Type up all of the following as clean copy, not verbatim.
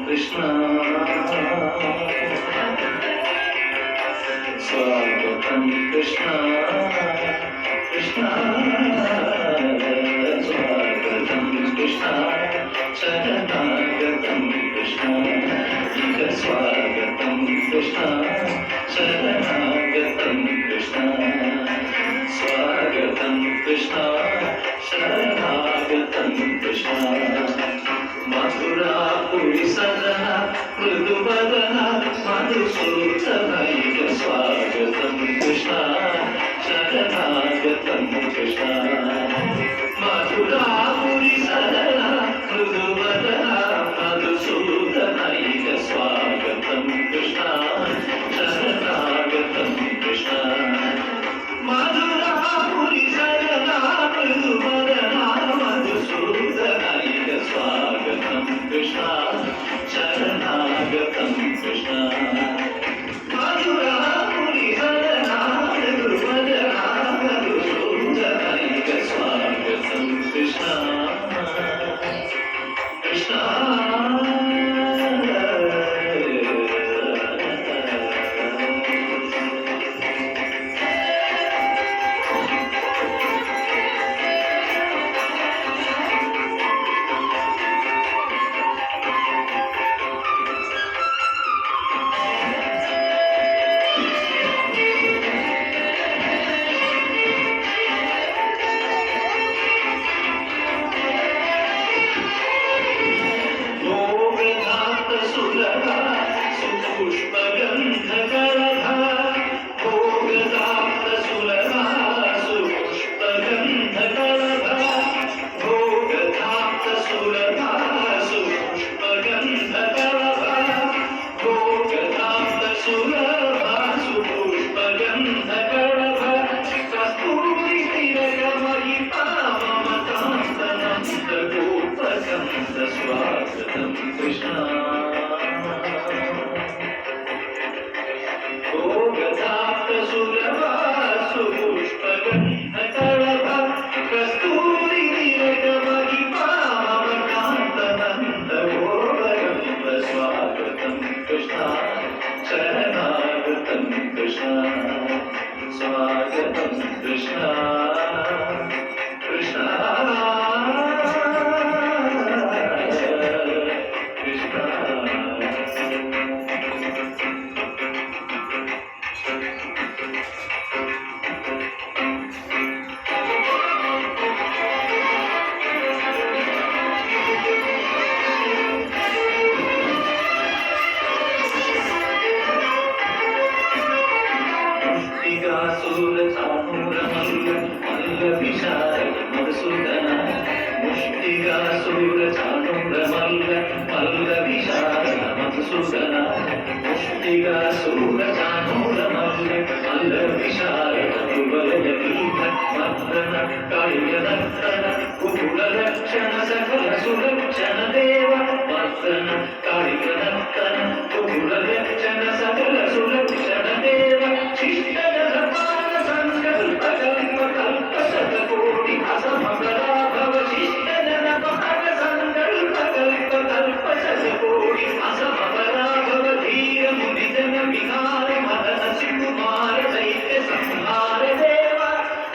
కృష్ణ స్వాగతం కృష్ణ కృష్ణ స్వాగతం కృష్ణ శరణాగతం కృష్ణ ఇక స్వాగతం కృష్ణ శరణాగతం కృష్ణ స్వాగతం కృష్ణ శరణాగతం కృష్ణ మధురాపురి సదన మృదువదన మధుసూదనైక స్వాగతం కృష్ణ శరణాగతం కృష్ణ మధురాపురి సదన మృదువదన మధుసూదనైక స్వాగతం కృష్ణ శరణాగతం కృష్ణ మధురాపురి సదన మృదువదన మధుసూదనైక స్వాగతం కృష్ణ శరణాగతం కృష్ణ మధురాపురి సదన మృదువదన మధుసూదనైక స్వాగతం కృష్ణ కృష్ణ స్వాగతం కృష్ణ భోగదాప్త సురవాసు పుష్పగంధకళభ కస్తూరి నిరగమహిమామకాంతనంద గోవరంబ స్వాగతం కృష్ణ శరణాగతం కృష్ణ స్వాగతం కృష్ణ కృష్ణ కులక్షణ సకల సులక్షణ దేవ వర్ధన కాళికనర్తన కులక్షణ సకల సులక్షణ దేవ శిష్టగత పాల సంకల్ప కల్ప కల్ప శతకోటి అసమగలాభవ శిష్టగత పాల సంకల్ప కల్ప కల్ప శతకోటి అసమగలాభవ ధీర మునిజన విహార మదన శివకుమార దైత్య సంహార దేవ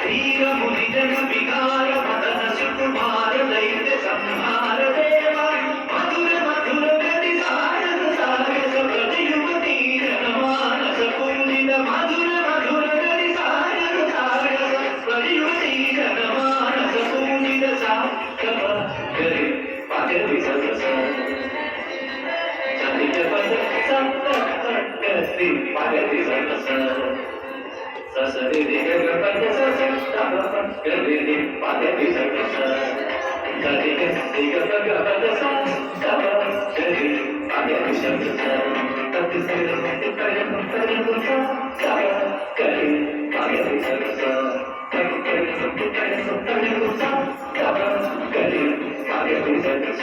ధీర మునిజన విహార మదన శివకుమార దైత్య సంహార దేవ మధుర మధుర గతి సారద సారస ప్రతియుగ తీర మానస పుంజిత మధుర మధుర గతి సారద సారస ప్రతియుగ తీర మానస పుంజిత సాకప గరి పగరి సరస చలిత పద సప్త గతి పగరి సరస ససరి దిగ పద సస తప గరి పగరి సరస గరి దిగ పగ పద స తప గరి పగరి సరస తతి సరి తతి పయ పయ స తప గరి పగరి సరస తతి పయ తతి పయ పయ స తప గరి పగరి సరస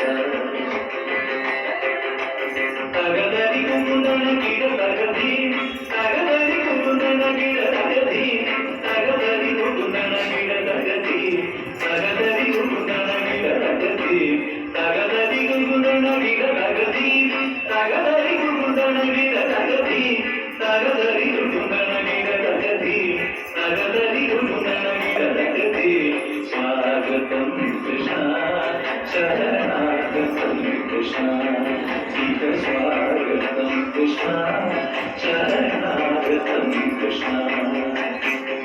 తగదరి కుందన గిడ తగది తగదరి కుందన గిడ తగది తగదరి కుందన గిడ తగది తగదరి కుందన గిడ తగది తగదరి కుందన గిడ ತಗದಿ ತಗದರಿ ಗುಂಡನಗಿರ ತಗದಿ ತಗದರಿ ಗುಂಡನಗಿರ ತಗದಿ ತಗದರಿ ಗುಂಡನಗಿರ ತಗದಿ ಸ್ವಾಗತಂ ಕೃಷ್ಣ ಶರಣಾಗತಂ ಕೃಷ್ಣ ಗೀತ ಸ್ವಾಗತಂ ಕೃಷ್ಣ ಶರಣಾಗತಂ ಕೃಷ್ಣ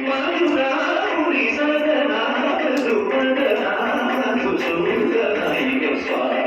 ಮಧುರಾಪುರಿ ಸದನಾ ಮಧುಪದನಾ ಸುಸೂದನೈಕ ಸ್ವಾಗತಂ